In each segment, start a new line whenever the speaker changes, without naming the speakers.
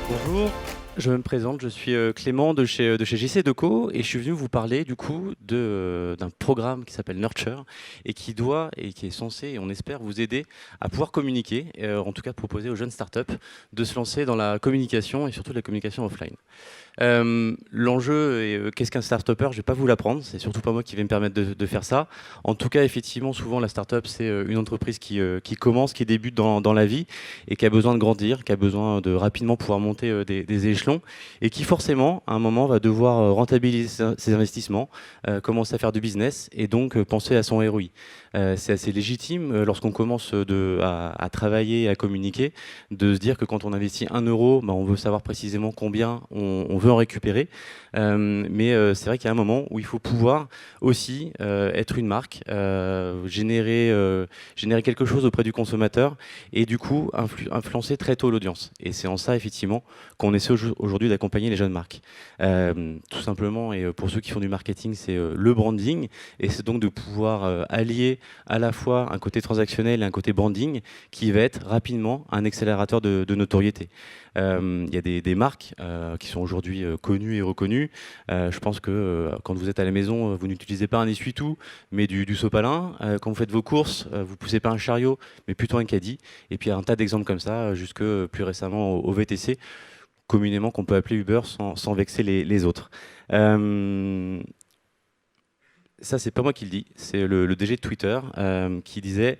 Bonjour, je me présente, je suis Clément de chez JC Deco et je suis venu vous parler du coup d'un programme qui s'appelle Nurture et qui doit et qui est censé, et on espère, vous aider à pouvoir communiquer, en tout cas proposer aux jeunes startups de se lancer dans la communication et surtout la communication offline. L'enjeu, qu'est-ce qu'un start-upper? Je ne vais pas vous l'apprendre, c'est surtout pas moi qui vais me permettre de faire ça. En tout cas, effectivement, souvent la start-up, c'est une entreprise qui commence, qui débute dans la vie et qui a besoin de grandir, qui a besoin de rapidement pouvoir monter des échelons et qui forcément, à un moment, va devoir rentabiliser ses investissements, commencer à faire du business et donc penser à son ROI. C'est assez légitime lorsqu'on commence à travailler, à communiquer, de se dire que quand on investit 1 euro, on veut savoir précisément combien on veut en récupérer. Mais c'est vrai qu'il y a un moment où il faut pouvoir aussi être une marque, générer quelque chose auprès du consommateur et du coup influencer très tôt l'audience. Et c'est en ça effectivement qu'on essaie aujourd'hui d'accompagner les jeunes marques. Tout simplement, et pour ceux qui font du marketing, c'est le branding, et c'est donc de pouvoir allier à la fois un côté transactionnel et un côté branding qui va être rapidement un accélérateur de notoriété. Il y a des marques qui sont aujourd'hui connues et reconnues. Je pense que quand vous êtes à la maison, vous n'utilisez pas un essuie-tout, mais du sopalin. Quand vous faites vos courses, vous poussez pas un chariot, mais plutôt un caddie. Et puis il y a un tas d'exemples comme ça, jusque plus récemment au VTC, communément qu'on peut appeler Uber sans vexer les autres. Ça, c'est pas moi qui le dis, c'est le DG de Twitter qui disait: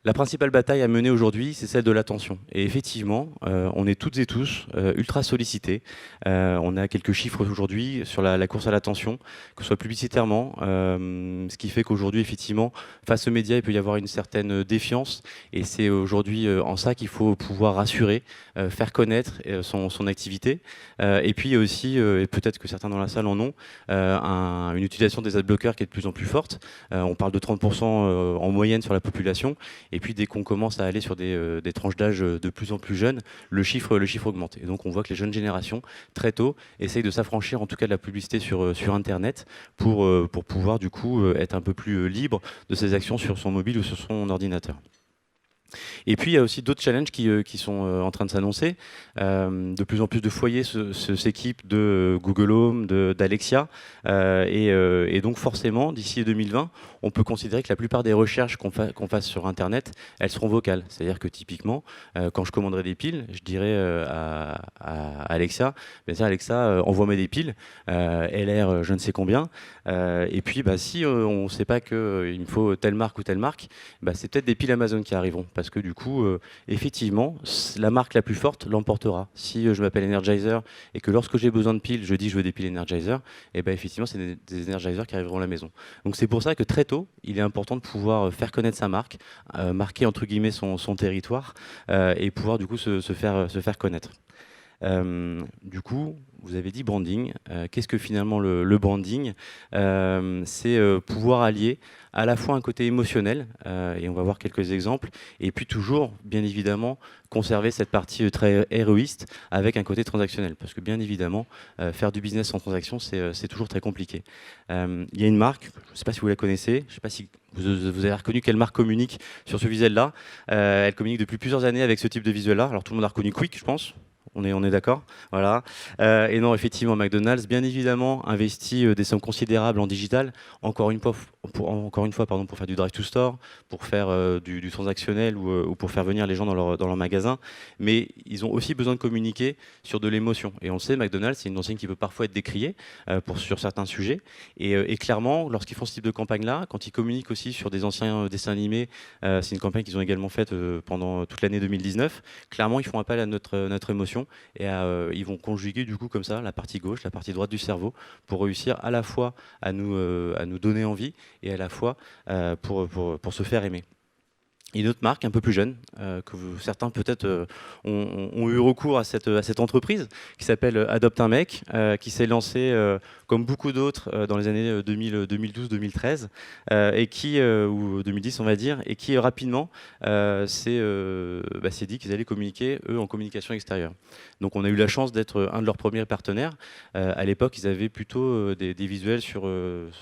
la principale bataille à mener aujourd'hui, c'est celle de l'attention. Et effectivement, on est toutes et tous ultra sollicités. On a quelques chiffres aujourd'hui sur la course à l'attention, que ce soit publicitairement, ce qui fait qu'aujourd'hui, effectivement, face aux médias, il peut y avoir une certaine défiance. Et c'est aujourd'hui en ça qu'il faut pouvoir rassurer, faire connaître son activité. Et puis il y a aussi, et peut-être que certains dans la salle en ont, une utilisation des adblockers qui est de plus en plus forte. On parle de 30% en moyenne sur la population. Et puis dès qu'on commence à aller sur des tranches d'âge de plus en plus jeunes, le chiffre augmente. Et donc on voit que les jeunes générations, très tôt, essayent de s'affranchir en tout cas de la publicité sur Internet pour pouvoir du coup être un peu plus libre de ses actions sur son mobile ou sur son ordinateur. Et puis il y a aussi d'autres challenges qui sont en train de s'annoncer. De plus en plus de foyers s'équipent de Google Home, d'Alexia. Et donc forcément, d'ici 2020, on peut considérer que la plupart des recherches qu'on fasse sur Internet, elles seront vocales. C'est-à-dire que typiquement, quand je commanderai des piles, je dirais à Alexa, bien sûr, Alexa, envoie-moi des piles, LR je ne sais combien. Et puis si on ne sait pas qu'il me faut telle marque ou telle marque, c'est peut-être des piles Amazon qui arriveront. Parce que du coup, effectivement, la marque la plus forte l'emportera. Si je m'appelle Energizer et que lorsque j'ai besoin de piles, je dis je veux des piles Energizer, et effectivement, c'est des Energizer qui arriveront à la maison. Donc c'est pour ça que très tôt, il est important de pouvoir faire connaître sa marque, marquer entre guillemets son territoire et pouvoir du coup se faire connaître. Du coup, vous avez dit branding. Qu'est-ce que finalement le branding? C'est pouvoir allier à la fois un côté émotionnel, et on va voir quelques exemples, et puis toujours, bien évidemment, conserver cette partie très héroïste avec un côté transactionnel. Parce que bien évidemment, faire du business sans transaction, c'est toujours très compliqué. Il y a une marque, je ne sais pas si vous la connaissez, je ne sais pas si vous avez reconnu quelle marque communique sur ce visuel-là. Elle communique depuis plusieurs années avec ce type de visuel-là. Alors tout le monde a reconnu Quick, je pense. On est d'accord, voilà. Et non, effectivement, McDonald's, bien évidemment, investit des sommes considérables en digital. Encore une fois, pour faire du drive to store, pour faire du transactionnel ou pour faire venir les gens dans leur magasin. Mais ils ont aussi besoin de communiquer sur de l'émotion. Et on le sait, McDonald's, c'est une enseigne qui peut parfois être décriée sur certains sujets. Et clairement, lorsqu'ils font ce type de campagne-là, quand ils communiquent aussi sur des anciens dessins animés, c'est une campagne qu'ils ont également faite pendant toute l'année 2019. Clairement, ils font appel à notre émotion et ils vont conjuguer du coup comme ça la partie gauche, la partie droite du cerveau pour réussir à la fois à nous donner envie et à la fois pour se faire aimer. Une autre marque un peu plus jeune, certains peut-être ont eu recours à cette entreprise qui s'appelle Adopte un mec, qui s'est lancée comme beaucoup d'autres dans les années 2012-2013, et qui, ou 2010 on va dire, et qui rapidement s'est dit qu'ils allaient communiquer, eux, en communication extérieure. Donc on a eu la chance d'être un de leurs premiers partenaires. À l'époque, ils avaient plutôt des visuels sur,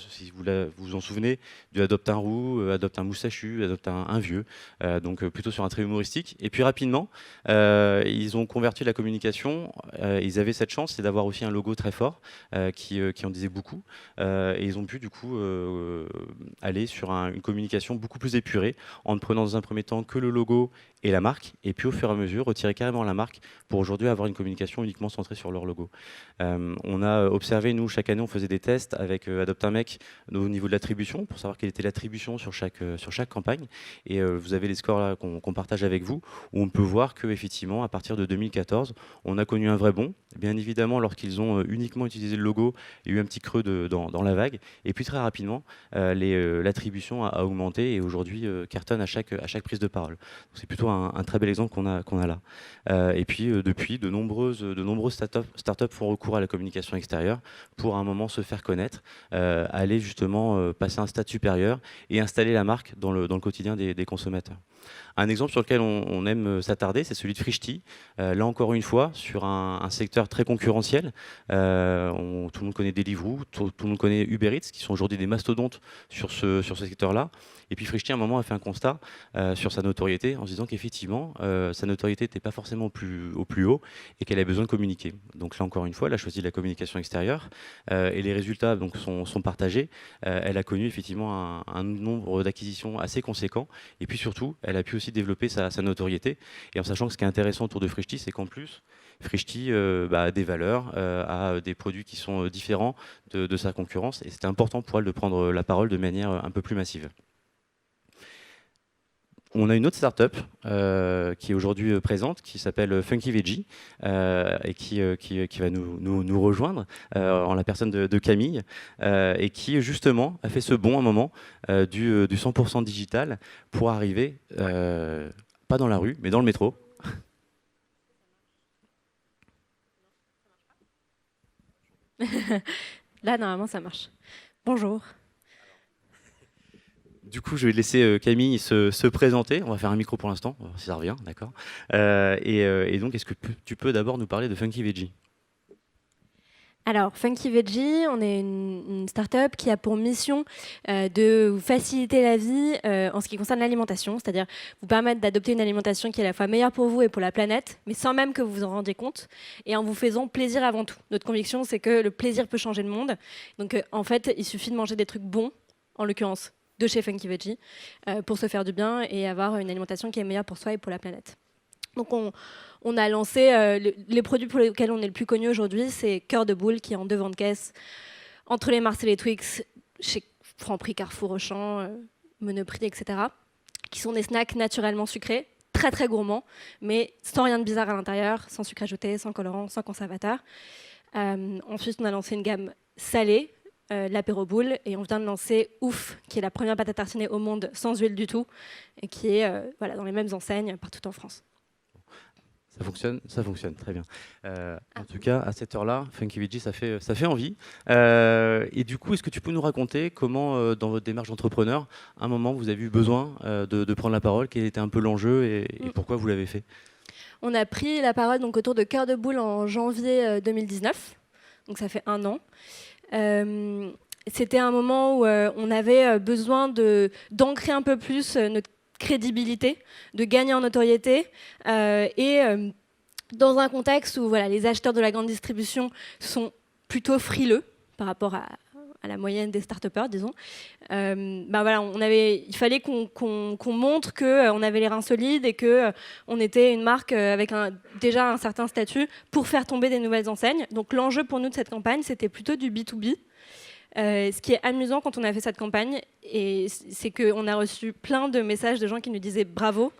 si vous vous en souvenez, du Adopte un roux, Adopte un moustachu, Adopte un vieux, donc plutôt sur un trait humoristique. Et puis rapidement, ils ont converti la communication. Ils avaient cette chance, c'est d'avoir aussi un logo très fort qui en disait beaucoup. Et ils ont pu du coup aller sur une communication beaucoup plus épurée, en ne prenant dans un premier temps que le logo et la marque, et puis au fur et à mesure retirer carrément la marque pour aujourd'hui avoir une communication uniquement centrée sur leur logo. On a observé, nous, chaque année, on faisait des tests avec Adopte un mec au niveau de l'attribution, pour savoir quelle était l'attribution sur chaque campagne. Et vous avez les scores là qu'on partage avec vous, où on peut voir qu'effectivement, à partir de 2014, on a connu un vrai bond. Bien évidemment, lorsqu'ils ont uniquement utilisé le logo, il y a eu un petit creux dans la vague. Et puis très rapidement, l'attribution a augmenté et aujourd'hui cartonne à chaque prise de parole. C'est plutôt un très bel exemple qu'on a là. Et puis depuis, de nombreuses startups font recours à la communication extérieure pour à un moment se faire connaître, aller justement passer un stade supérieur et installer la marque dans le quotidien des consommateurs. Un exemple sur lequel on aime s'attarder, c'est celui de Frishti. Là encore une fois, sur un secteur très concurrentiel. Tout le monde connaît Deliveroo, tout le monde connaît Uber Eats, qui sont aujourd'hui des mastodontes sur ce secteur-là. Et puis Frishti, à un moment, a fait un constat sur sa notoriété en se disant qu'effectivement, sa notoriété n'était pas forcément au plus haut et qu'elle avait besoin de communiquer. Donc là, encore une fois, elle a choisi la communication extérieure et les résultats donc, sont partagés. Elle a connu effectivement un nombre d'acquisitions assez conséquent. Et puis surtout, elle a pu aussi développer sa notoriété. Et en sachant que ce qui est intéressant autour de Frishti, c'est qu'en plus, Frishti a des valeurs, a des produits qui sont différents de sa concurrence. Et c'était important pour elle de prendre la parole de manière un peu plus massive. On a une autre startup qui est aujourd'hui présente, qui s'appelle Funky Veggie et qui va nous rejoindre en la personne de Camille et qui justement a fait ce bond à un moment du 100% digital pour arriver, pas dans la rue, mais dans le métro.
Là, normalement, ça marche. Bonjour.
Du coup, je vais laisser Camille se présenter. On va faire un micro pour l'instant, on va voir si ça revient, d'accord. Et donc, est-ce que tu peux d'abord nous parler de Funky Veggie ?
Alors, Funky Veggie, on est une start-up qui a pour mission de vous faciliter la vie en ce qui concerne l'alimentation, c'est-à-dire vous permettre d'adopter une alimentation qui est à la fois meilleure pour vous et pour la planète, mais sans même que vous vous en rendiez compte, et en vous faisant plaisir avant tout. Notre conviction, c'est que le plaisir peut changer le monde. Donc, en fait, il suffit de manger des trucs bons, en l'occurrence de chez Funky Veggie, pour se faire du bien et avoir une alimentation qui est meilleure pour soi et pour la planète. Donc on a lancé les produits pour lesquels on est le plus connu aujourd'hui, c'est Cœur de Boule qui est en devant de caisse entre les Mars et les Twix, chez Franprix, Carrefour, Auchan, Monoprix, etc. Qui sont des snacks naturellement sucrés, très très gourmands, mais sans rien de bizarre à l'intérieur, sans sucre ajouté, sans colorant, sans conservateur. Ensuite, on a lancé une gamme salée, l'apéro boule, et on vient de lancer Ouf, qui est la première pâte à tartiner au monde sans huile du tout, et qui est dans les mêmes enseignes partout en France.
Ça fonctionne, très bien. En tout cas, à cette heure-là, Funky Veggie, ça fait envie. Et du coup, est-ce que tu peux nous raconter comment, dans votre démarche d'entrepreneur, à un moment, vous avez eu besoin de prendre la parole, quel était un peu l'enjeu et pourquoi vous l'avez fait ?
On a pris la parole donc, autour de Cœur de Boule en janvier 2019, donc ça fait 1 an. C'était un moment où on avait besoin d'ancrer un peu plus notre crédibilité, de gagner en notoriété dans un contexte où les acheteurs de la grande distribution sont plutôt frileux par rapport à la moyenne des start-upers, disons. Il fallait qu'on montre qu'on avait les reins solides et qu'on était une marque avec déjà un certain statut pour faire tomber des nouvelles enseignes. Donc l'enjeu pour nous de cette campagne, c'était plutôt du B2B. Ce qui est amusant quand on a fait cette campagne, c'est qu'on a reçu plein de messages de gens qui nous disaient bravo.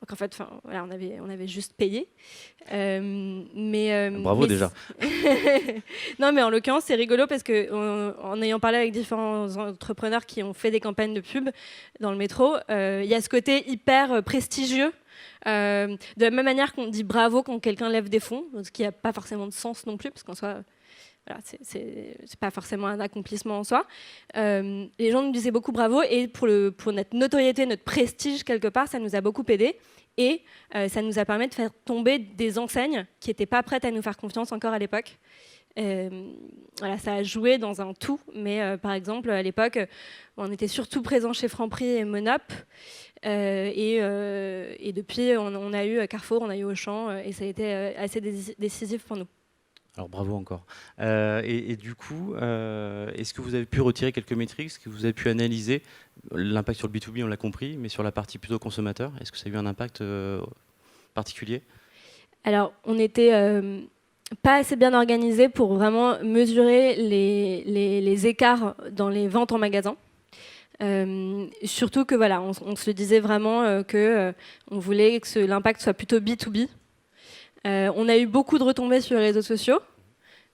Donc en fait, on avait juste payé.
Bravo déjà.
Non, mais en l'occurrence, c'est rigolo parce qu'en ayant parlé avec différents entrepreneurs qui ont fait des campagnes de pub dans le métro, il y a ce côté hyper prestigieux. De la même manière qu'on dit bravo quand quelqu'un lève des fonds, ce qui n'a pas forcément de sens non plus, parce qu'en soi, voilà, c'est pas forcément un accomplissement en soi. Les gens nous disaient beaucoup bravo, et pour notre notoriété, notre prestige quelque part, ça nous a beaucoup aidé, et ça nous a permis de faire tomber des enseignes qui n'étaient pas prêtes à nous faire confiance encore à l'époque. Voilà, ça a joué dans un tout, mais par exemple à l'époque, on était surtout présent chez Franprix et Monop, et depuis on a eu Carrefour, on a eu Auchan, et ça a été assez décisif pour nous.
Alors bravo encore. Et du coup, est-ce que vous avez pu retirer quelques métriques? Est-ce que vous avez pu analyser l'impact sur le B2B, on l'a compris, mais sur la partie plutôt consommateur, est-ce que ça a eu un impact particulier? Alors,
on était pas assez bien organisé pour vraiment mesurer les écarts dans les ventes en magasin. Surtout que voilà, on se disait vraiment que on voulait que l'impact soit plutôt B2B. On a eu beaucoup de retombées sur les réseaux sociaux,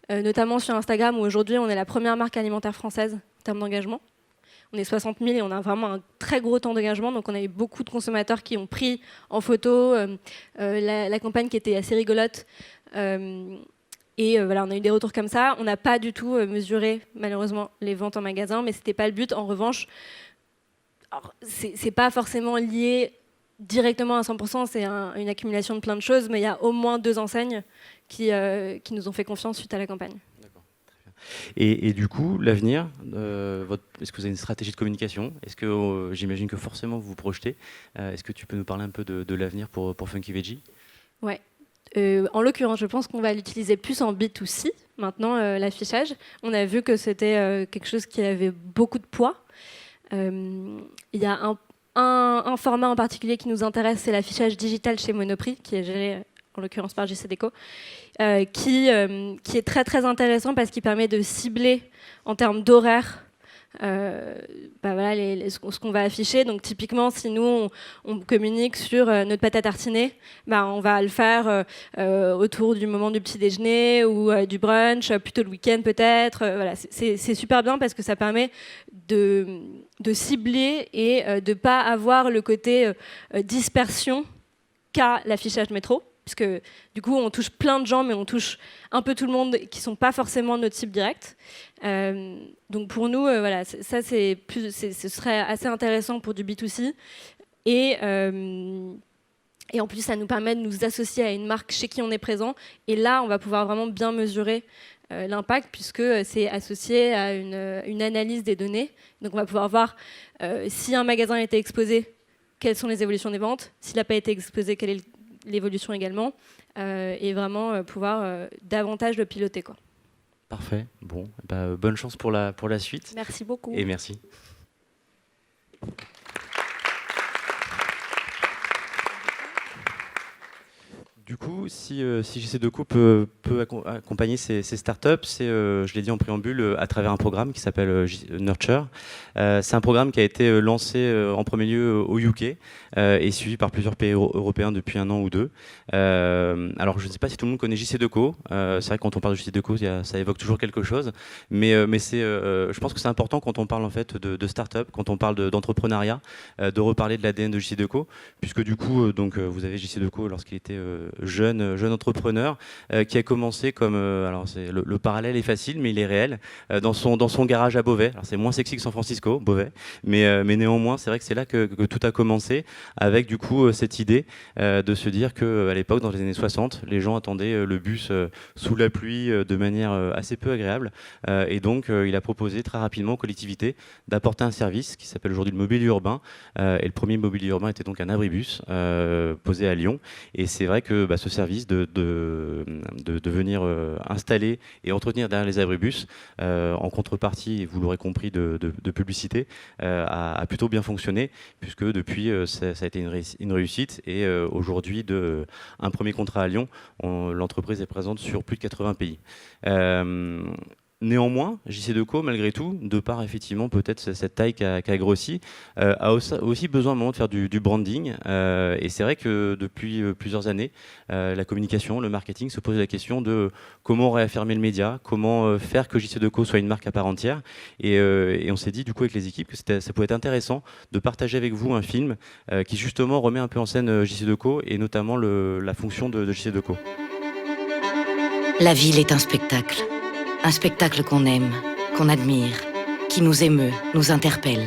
notamment sur Instagram, où aujourd'hui on est la première marque alimentaire française en termes d'engagement. On est 60 000 et on a vraiment un très gros temps d'engagement, donc on a eu beaucoup de consommateurs qui ont pris en photo la campagne, qui était assez rigolote. Voilà, on a eu des retours comme ça. On n'a pas du tout mesuré malheureusement les ventes en magasin, mais c'était pas le but. En revanche, c'est pas forcément lié directement à 100%, c'est une accumulation de plein de choses, mais il y a au moins 2 enseignes qui nous ont fait confiance suite à la campagne.
D'accord, très bien. Et du coup, l'avenir, est-ce que vous avez une stratégie de communication? Est-ce que, j'imagine que forcément vous vous projetez, est-ce que tu peux nous parler un peu de l'avenir pour Funky Veggie?
Ouais. En l'occurrence, je pense qu'on va l'utiliser plus en B2C, maintenant, l'affichage. On a vu que c'était quelque chose qui avait beaucoup de poids. Il y a un format en particulier qui nous intéresse, c'est l'affichage digital chez Monoprix, qui est géré en l'occurrence par JCDecaux, qui est très très intéressant parce qu'il permet de cibler en termes d'horaire voilà, ce qu'on va afficher. Donc typiquement, si nous on communique sur notre pâte à tartiner, on va le faire autour du moment du petit déjeuner ou du brunch, plutôt le week-end peut-être. Voilà, c'est super bien parce que ça permet de cibler et de ne pas avoir le côté dispersion qu'a l'affichage métro. Puisque du coup, on touche plein de gens, mais on touche un peu tout le monde qui ne sont pas forcément notre cible directe. Donc pour nous, voilà, ça, ce serait assez intéressant pour du B2C. Et en plus, ça nous permet de nous associer à une marque chez qui on est présent. Et là, on va pouvoir vraiment bien mesurer l'impact, puisque c'est associé à une analyse des données. Donc on va pouvoir voir si un magasin a été exposé, quelles sont les évolutions des ventes. S'il n'a pas été exposé, quelle est l'évolution également, et vraiment pouvoir davantage le piloter, quoi.
Parfait. Bon, bonne chance pour la suite.
Merci beaucoup.
Et merci. Du coup, si JCDecaux peut accompagner ces startups, c'est, je l'ai dit en préambule, à travers un programme qui s'appelle Nurture. C'est un programme qui a été lancé en premier lieu au UK et suivi par plusieurs pays européens depuis 1 an ou 2. Alors, je ne sais pas si tout le monde connaît JCDecaux. C'est vrai que quand on parle de JCDecaux, ça évoque toujours quelque chose. Mais je pense que c'est important quand on parle en fait de startup, quand on parle d'entrepreneuriat, de reparler de l'ADN de JCDecaux, puisque du coup, vous avez JCDecaux lorsqu'il était jeune entrepreneur qui a commencé comme alors le parallèle est facile mais il est réel dans son garage à Beauvais. Alors c'est moins sexy que San Francisco, Beauvais, mais néanmoins c'est vrai que c'est là que tout a commencé, avec du coup cette idée de se dire que à l'époque, dans les années 60, les gens attendaient le bus sous la pluie de manière assez peu agréable, et donc il a proposé très rapidement aux collectivités d'apporter un service qui s'appelle aujourd'hui le mobilier urbain, et le premier mobilier urbain était donc un abribus posé à Lyon. Et c'est vrai que ce service de venir installer et entretenir derrière les abribus, en contrepartie, et vous l'aurez compris, de publicité, a plutôt bien fonctionné, puisque depuis, ça a été une réussite. Et aujourd'hui, un premier contrat à Lyon, l'entreprise est présente sur plus de 80 pays. Néanmoins, JCDecaux, malgré tout, de par effectivement peut-être cette taille qui a grossi, a aussi besoin à un moment de faire du branding. Et c'est vrai que depuis plusieurs années, la communication, le marketing se pose la question de comment réaffirmer le média, comment faire que JCDecaux soit une marque à part entière. Et on s'est dit du coup avec les équipes que ça pouvait être intéressant de partager avec vous un film qui justement remet un peu en scène JCDecaux et notamment la fonction de JCDecaux.
La ville est un spectacle. Un spectacle qu'on aime, qu'on admire, qui nous émeut, nous interpelle.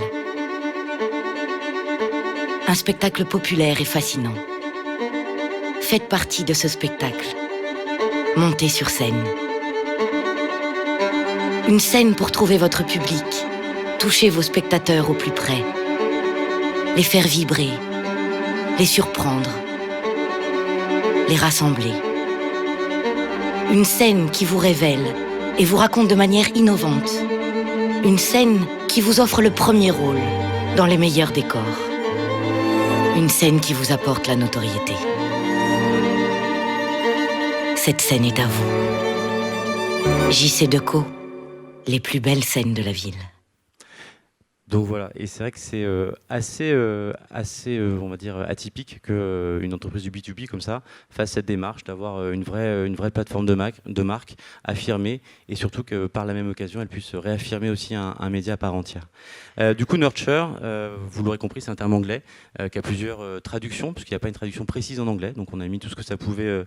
Un spectacle populaire et fascinant. Faites partie de ce spectacle. Montez sur scène. Une scène pour trouver votre public. Toucher vos spectateurs au plus près. Les faire vibrer. Les surprendre. Les rassembler. Une scène qui vous révèle et vous raconte de manière innovante. Une scène qui vous offre le premier rôle dans les meilleurs décors. Une scène qui vous apporte la notoriété. Cette scène est à vous. JC Decaux, les plus belles scènes de la ville.
Donc voilà, et c'est vrai que c'est assez, on va dire, atypique qu'une entreprise du B2B comme ça fasse cette démarche d'avoir une vraie plateforme de marque affirmée, et surtout que par la même occasion, elle puisse réaffirmer aussi un média à part entière. Du coup, Nurture, vous l'aurez compris, c'est un terme anglais qui a plusieurs traductions, parce qu'il n'y a pas une traduction précise en anglais, donc on a mis tout ce que ça pouvait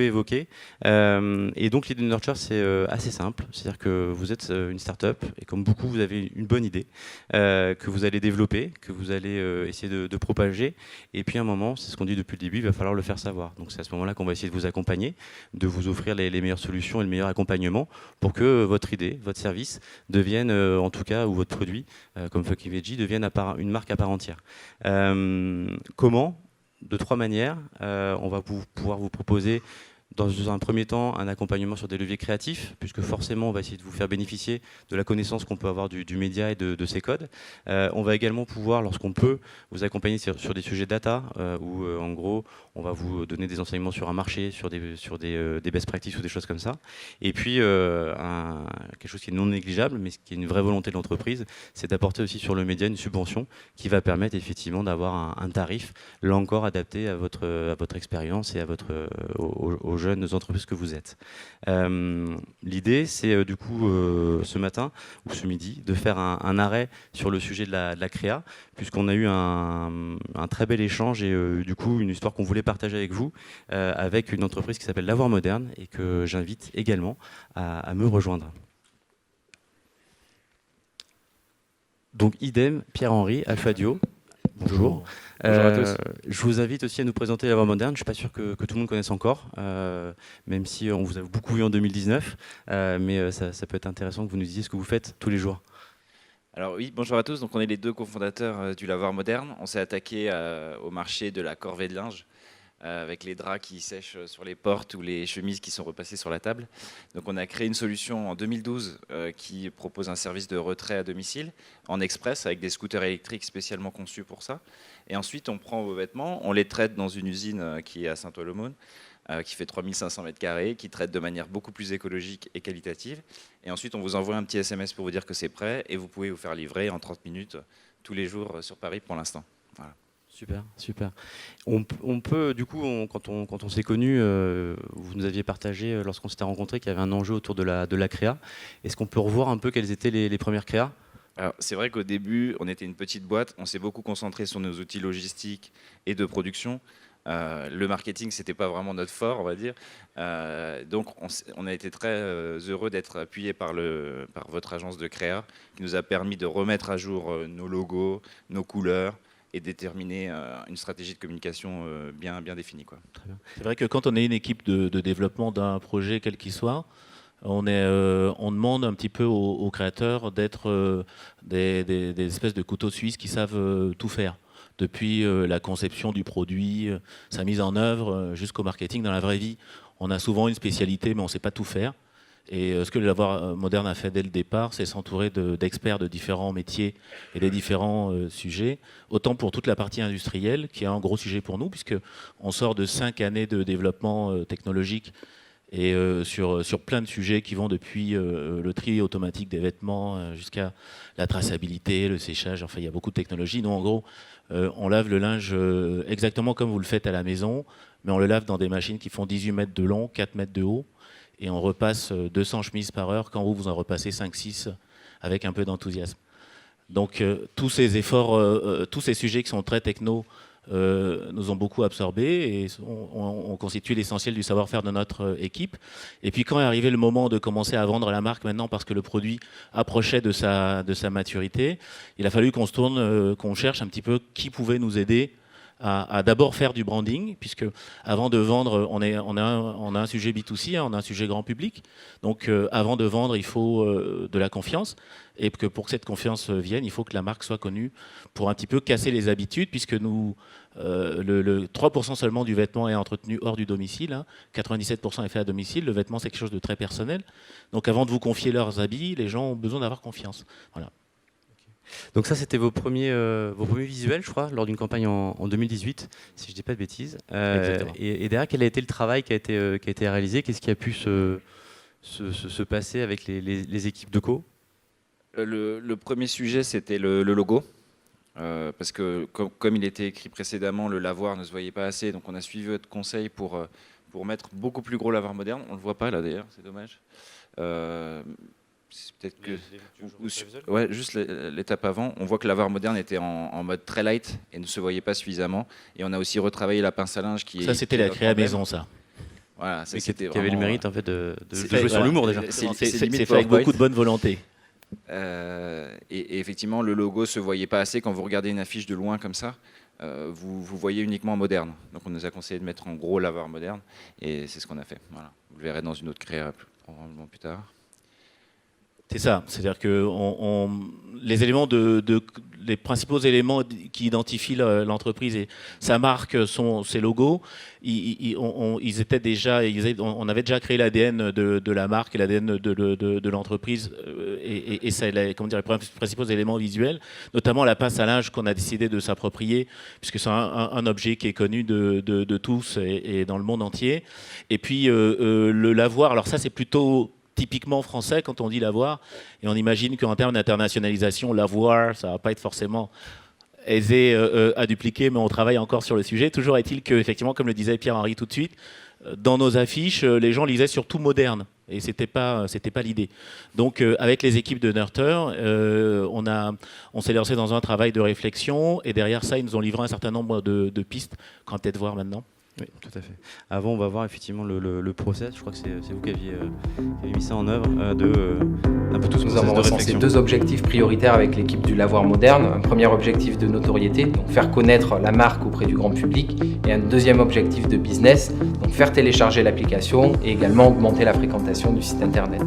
évoquer. Et donc l'idée de Nurture, c'est assez simple, c'est-à-dire que vous êtes une start-up, et comme beaucoup, vous avez une bonne idée, que vous allez développer, que vous allez essayer de propager. Et puis à un moment, c'est ce qu'on dit depuis le début, il va falloir le faire savoir. Donc c'est à ce moment-là qu'on va essayer de vous accompagner, de vous offrir les meilleures solutions et le meilleur accompagnement pour que votre idée, votre service devienne, en tout cas, ou votre produit, comme Funky Veggie, devienne une marque à part entière. Comment ? De 3 manières. On va pouvoir vous proposer dans un premier temps, un accompagnement sur des leviers créatifs, puisque forcément, on va essayer de vous faire bénéficier de la connaissance qu'on peut avoir du média et de ses codes. On va également pouvoir, lorsqu'on peut, vous accompagner sur des sujets data, où en gros, on va vous donner des enseignements sur un marché, sur des best practices ou des choses comme ça. Et puis, quelque chose qui est non négligeable, mais qui est une vraie volonté de l'entreprise, c'est d'apporter aussi sur le média une subvention qui va permettre effectivement d'avoir un tarif, là encore, adapté à votre expérience et à aux jeunes entreprises que vous êtes. L'idée, c'est du coup, ce matin ou ce midi, de faire un arrêt sur le sujet de la créa, puisqu'on a eu un très bel échange et du coup, une histoire qu'on voulait partager avec vous, avec une entreprise qui s'appelle Lavoir Moderne et que j'invite également à me rejoindre. Donc, idem, Pierre-Henri, Alphadio. Bonjour.
Bonjour à tous.
Je vous invite aussi à nous présenter Lavoir Moderne. Je ne suis pas sûr que tout le monde connaisse encore, même si on vous a beaucoup vu en 2019. Mais ça peut être intéressant que vous nous disiez ce que vous faites tous les jours.
Alors oui, bonjour à tous. Donc on est les 2 cofondateurs du Lavoir Moderne. On s'est attaqué au marché de la corvée de linge, avec les draps qui sèchent sur les portes ou les chemises qui sont repassées sur la table. Donc on a créé une solution en 2012 qui propose un service de retrait à domicile en express avec des scooters électriques spécialement conçus pour ça. Et ensuite on prend vos vêtements, on les traite dans une usine qui est à Saint-Ouen-l'Aumône, qui fait 3500 m², qui traite de manière beaucoup plus écologique et qualitative. Et ensuite on vous envoie un petit SMS pour vous dire que c'est prêt et vous pouvez vous faire livrer en 30 minutes tous les jours sur Paris pour l'instant. Voilà.
Super, super. On peut, du coup, quand on s'est connus, vous nous aviez partagé, lorsqu'on s'était rencontrés, qu'il y avait un enjeu autour de la créa. Est-ce qu'on peut revoir un peu quelles étaient les premières créas ?
Alors, c'est vrai qu'au début, on était une petite boîte, on s'est beaucoup concentré sur nos outils logistiques et de production. Le marketing, c'était pas vraiment notre fort, on va dire. Donc, on a été très heureux d'être appuyé par votre agence de créa, qui nous a permis de remettre à jour nos logos, nos couleurs, et déterminer une stratégie de communication bien définie, quoi.
Très bien.
C'est vrai que quand on est une équipe de développement d'un projet quel qu'il soit, on demande un petit peu aux créateurs d'être des espèces de couteaux suisses qui savent tout faire. Depuis la conception du produit, sa mise en œuvre, jusqu'au marketing dans la vraie vie. On a souvent une spécialité, mais on ne sait pas tout faire. Et ce que le Lavoir Moderne a fait dès le départ, c'est s'entourer d'experts de différents métiers et des différents sujets. Autant pour toute la partie industrielle, qui est un gros sujet pour nous, puisqu'on sort de 5 années de développement technologique et sur plein de sujets qui vont depuis le tri automatique des vêtements jusqu'à la traçabilité, le séchage. Enfin, il y a beaucoup de technologies. Nous, en gros, on lave le linge exactement comme vous le faites à la maison, mais on le lave dans des machines qui font 18 mètres de long, 4 mètres de haut. Et on repasse 200 chemises par heure quand vous en repassez 5-6 avec un peu d'enthousiasme. Donc tous ces efforts, tous ces sujets qui sont très techno nous ont beaucoup absorbés et ont constitué l'essentiel du savoir-faire de notre équipe. Et puis quand est arrivé le moment de commencer à vendre la marque maintenant, parce que le produit approchait de sa maturité, il a fallu qu'on se tourne, qu'on cherche un petit peu qui pouvait nous aider à d'abord faire du branding, puisque avant de vendre, on a un sujet B2C, on a un sujet grand public. Donc avant de vendre, il faut de la confiance. Et que pour que cette confiance vienne, il faut que la marque soit connue pour un petit peu casser les habitudes, puisque nous, le 3% seulement du vêtement est entretenu hors du domicile, hein, 97% est fait à domicile. Le vêtement, c'est quelque chose de très personnel. Donc avant de vous confier leurs habits, les gens ont besoin d'avoir confiance. Voilà.
Donc ça, c'était vos premiers visuels, je crois, lors d'une campagne en 2018, si je ne dis pas de bêtises. Et derrière, quel a été le travail qui a été réalisé? Qu'est-ce qui a pu se passer avec les équipes de co?
Le premier sujet, c'était le logo. Parce que comme il était écrit précédemment, le lavoir ne se voyait pas assez. Donc on a suivi votre conseil pour mettre beaucoup plus gros lavoir moderne. On ne le voit pas là d'ailleurs, c'est dommage. C'est peut-être que ouais, juste l'étape avant, on voit que lavoir moderne était en mode très light et ne se voyait pas suffisamment. Et on a aussi retravaillé la pince à linge
ça c'était la créa maison, ça.
Voilà, c'était qui avait le mérite en fait de jouer sur
voilà,
l'humour déjà.
C'est fait avec beaucoup de bonne volonté.
Et effectivement, le logo se voyait pas assez. Quand vous regardez une affiche de loin comme ça, vous voyez uniquement moderne. Donc on nous a conseillé de mettre en gros lavoir moderne et c'est ce qu'on a fait. Voilà. Vous le verrez dans une autre créa probablement plus tard.
C'est ça, c'est-à-dire que les principaux éléments qui identifient l'entreprise et sa marque sont ses logos. Ils étaient déjà, on avait déjà créé l'ADN de la marque et l'ADN de l'entreprise et ça, comment dire, les principaux éléments visuels, notamment la pince à linge qu'on a décidé de s'approprier, puisque c'est un objet qui est connu de tous et dans le monde entier. Et puis le lavoir, alors ça c'est plutôt typiquement français quand on dit lavoir, et on imagine qu'en termes d'internationalisation, lavoir, ça va pas être forcément aisé à dupliquer, mais on travaille encore sur le sujet. Toujours est-il que, effectivement, comme le disait Pierre-Henri tout de suite, dans nos affiches, les gens lisaient surtout moderne, et c'était pas l'idée. Donc, avec les équipes de Nurture, on s'est lancé dans un travail de réflexion, et derrière ça, ils nous ont livré un certain nombre de pistes qu'on va peut-être voir maintenant.
Oui, tout à fait. Avant, on va voir effectivement le process. Je crois que c'est vous qui aviez mis ça en œuvre, un peu tout ce process de réflexion.
Nous avons recensé 2 objectifs prioritaires avec l'équipe du lavoir moderne. Un premier objectif de notoriété, donc faire connaître la marque auprès du grand public. Et un deuxième objectif de business, donc faire télécharger l'application et également augmenter la fréquentation du site internet.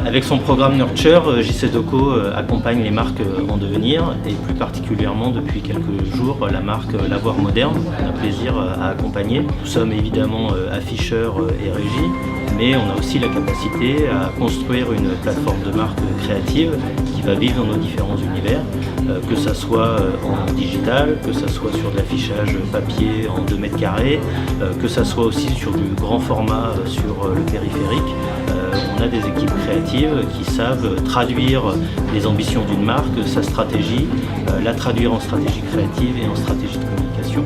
Avec son programme Nurture, JC Deco accompagne les marques en devenir et plus particulièrement depuis quelques jours la marque Lavoir Moderne. On a plaisir à accompagner. Nous sommes évidemment afficheurs et régie, mais on a aussi la capacité à construire une plateforme de marque créative qui va vivre dans nos différents univers, que ça soit en digital, que ça soit sur de l'affichage papier en 2 mètres carrés, que ça soit aussi sur du grand format sur le périphérique. On a des équipes créatives qui savent traduire les ambitions d'une marque, sa stratégie, la traduire en stratégie créative et en stratégie de communication.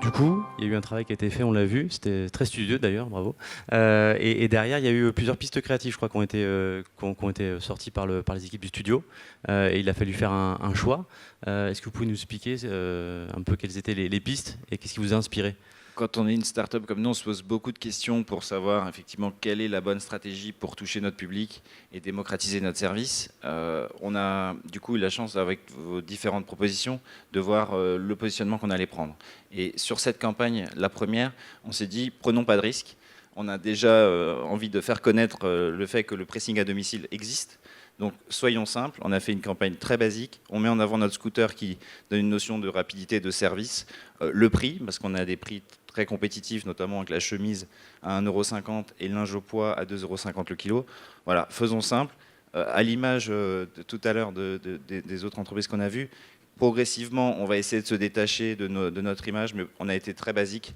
Du coup, il y a eu un travail qui a été fait, on l'a vu, c'était très studieux d'ailleurs, bravo. Et derrière, il y a eu plusieurs pistes créatives, je crois, qui ont été sorties par les équipes du studio. Et il a fallu faire un choix. Est-ce que vous pouvez nous expliquer un peu quelles étaient les pistes et qu'est-ce qui vous a inspiré ?
Quand on est une start-up comme nous, on se pose beaucoup de questions pour savoir effectivement quelle est la bonne stratégie pour toucher notre public et démocratiser notre service. On a du coup eu la chance, avec vos différentes propositions, de voir le positionnement qu'on allait prendre. Et sur cette campagne, la première, on s'est dit, prenons pas de risques. On a déjà envie de faire connaître le fait que le pressing à domicile existe. Donc soyons simples, on a fait une campagne très basique, on met en avant notre scooter qui donne une notion de rapidité de service, le prix, parce qu'on a des prix très compétitifs, notamment avec la chemise à 1,50 € et le linge au poids à 2,50 € le kilo. Voilà, faisons simple, à l'image de tout à l'heure des autres entreprises qu'on a vues, progressivement on va essayer de se détacher de notre image, mais on a été très basique.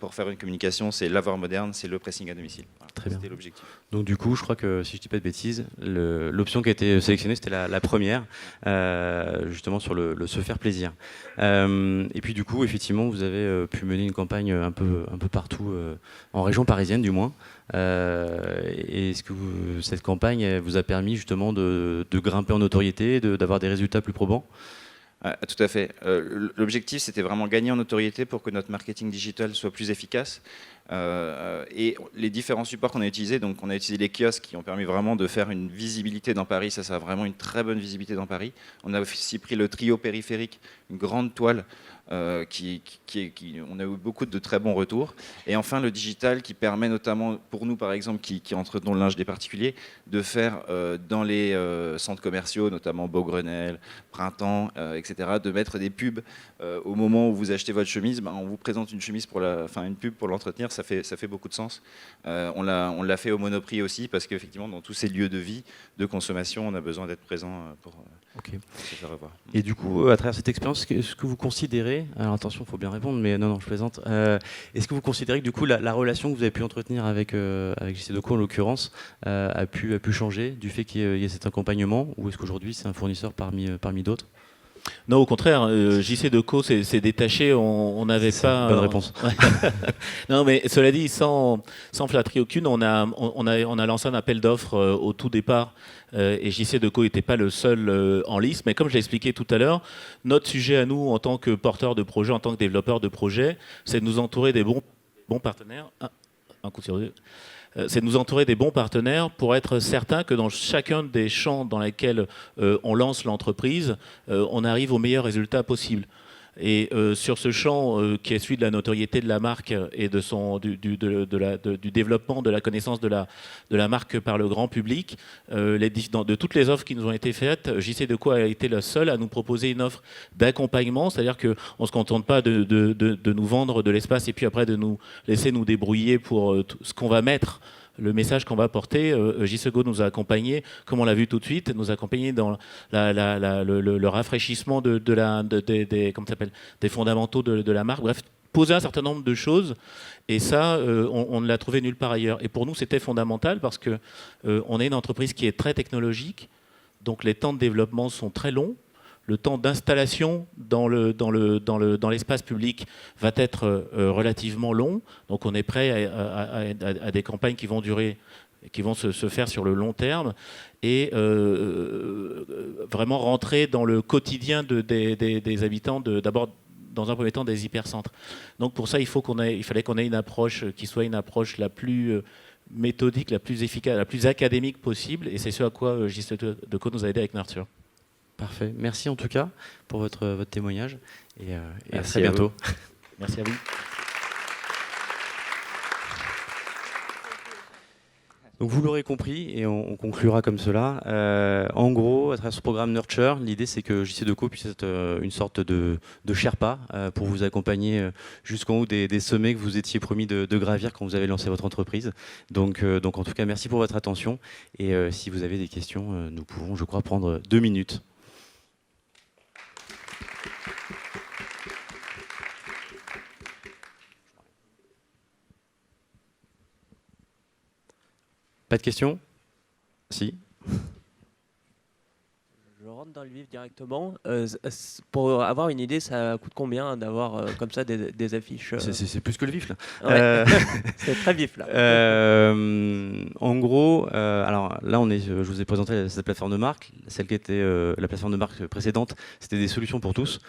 pour faire une communication, c'est l'avoir moderne, c'est le pressing à domicile. Voilà,
Très bien.
c'était l'objectif.
Donc du coup, je crois que si je dis pas de bêtises, l'option qui a été sélectionnée, c'était la première, justement sur le se faire plaisir. Et puis du coup, effectivement, vous avez pu mener une campagne un peu partout, en région parisienne du moins. Et est-ce que cette campagne elle vous a permis justement de grimper en notoriété, d'avoir des résultats plus probants?
Ah, tout à fait. L'objectif, c'était vraiment gagner en notoriété pour que notre marketing digital soit plus efficace. Et les différents supports qu'on a utilisés, donc on a utilisé les kiosques qui ont permis vraiment de faire une visibilité dans Paris. Ça a vraiment une très bonne visibilité dans Paris. On a aussi pris le trio périphérique, une grande toile. On a eu beaucoup de très bons retours. Et enfin, le digital qui permet notamment, pour nous par exemple, qui entretenons le linge des particuliers, de faire dans les centres commerciaux, notamment Beaugrenelle, Printemps, etc., de mettre des pubs au moment où vous achetez votre chemise. On vous présente une chemise une pub pour l'entretenir, ça fait beaucoup de sens. On l'a fait au Monoprix aussi, parce qu'effectivement, dans tous ces lieux de vie, de consommation, on a besoin d'être présent pour se faire revoir.
Et du coup, à travers cette expérience, est-ce que vous considérez, alors attention, il faut bien répondre, mais non, je plaisante, est-ce que vous considérez que du coup, la relation que vous avez pu entretenir avec JC Decaux, en l'occurrence, a pu changer du fait qu'il y ait cet accompagnement, ou est-ce qu'aujourd'hui, c'est un fournisseur parmi d'autres?
Non, au contraire, JC Decaux s'est détaché, on n'avait pas...
Bonne réponse.
Non, mais cela dit, sans flatterie aucune, on a lancé un appel d'offres au tout départ, et JC Decaux n'était pas le seul en lice, mais comme je l'ai expliqué tout à l'heure, notre sujet à nous, en tant que porteur de projet, en tant que développeur de projet, c'est de nous entourer des bons partenaires. Un coup sur deux. C'est de nous entourer des bons partenaires pour être certain que dans chacun des champs dans lesquels on lance l'entreprise, on arrive au meilleur résultat possible. Et sur ce champ qui est celui de la notoriété de la marque et du développement de la connaissance de la marque par le grand public, de toutes les offres qui nous ont été faites, JC Decaux a été la seule à nous proposer une offre d'accompagnement, c'est-à-dire qu'on ne se contente pas de nous vendre de l'espace et puis après de nous laisser nous débrouiller pour ce qu'on va mettre. Le message qu'on va porter, JC Decaux nous a accompagnés, comme on l'a vu tout de suite, nous a accompagnés dans le rafraîchissement des fondamentaux de la marque. Bref, poser un certain nombre de choses. Et ça, on ne l'a trouvé nulle part ailleurs. Et pour nous, c'était fondamental parce que on est une entreprise qui est très technologique, donc les temps de développement sont très longs. Le temps d'installation dans l'espace public va être relativement long. Donc on est prêt à des campagnes qui vont durer, qui vont se faire sur le long terme et vraiment rentrer dans le quotidien des habitants, d'abord dans un premier temps des hypercentres. Donc pour ça, il fallait qu'on ait une approche qui soit une approche la plus méthodique, la plus efficace, la plus académique possible. Et c'est ce à quoi JC Decaux nous a aidé avec Nurture.
Parfait. Merci en tout cas pour votre témoignage et à très
à
bientôt.
Merci à vous.
Donc vous l'aurez compris et on conclura comme cela. En gros, à travers ce programme Nurture, l'idée c'est que JC Decaux puisse être une sorte de Sherpa pour vous accompagner jusqu'en haut des sommets que vous étiez promis de gravir quand vous avez lancé votre entreprise. Donc en tout cas, merci pour votre attention et si vous avez des questions, nous pouvons, je crois, prendre 2 minutes. Pas de questions? Si.
Je rentre dans le vif directement. Pour avoir une idée, ça coûte combien d'avoir comme ça des affiches
C'est plus que le vif là.
Ouais. C'est très vif là.
En gros, alors là, je vous ai présenté cette plateforme de marque. Celle qui était la plateforme de marque précédente, c'était des solutions pour tous,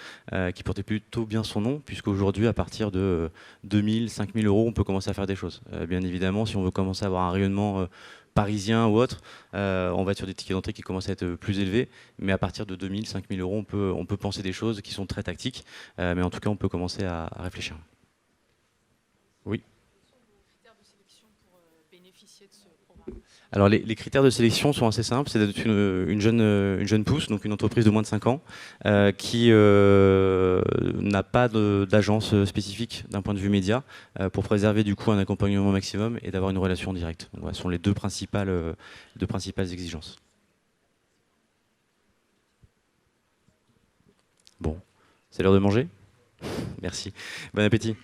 qui portait plutôt bien son nom, puisqu'aujourd'hui, à partir de 2000, 5000 euros, on peut commencer à faire des choses. Bien évidemment, si on veut commencer à avoir un rayonnement parisien ou autre, on va être sur des tickets d'entrée qui commencent à être plus élevés, mais à partir de 2000, 5000 euros, on peut penser des choses qui sont très tactiques, mais en tout cas, on peut commencer à réfléchir. Oui. Alors les critères de sélection sont assez simples, c'est d'être une jeune pousse, donc une entreprise de moins de 5 ans, qui n'a pas d'agence spécifique d'un point de vue média, pour préserver du coup un accompagnement maximum et d'avoir une relation directe. Donc, voilà, ce sont les deux principales exigences. Bon, c'est l'heure de manger. Merci. Bon appétit.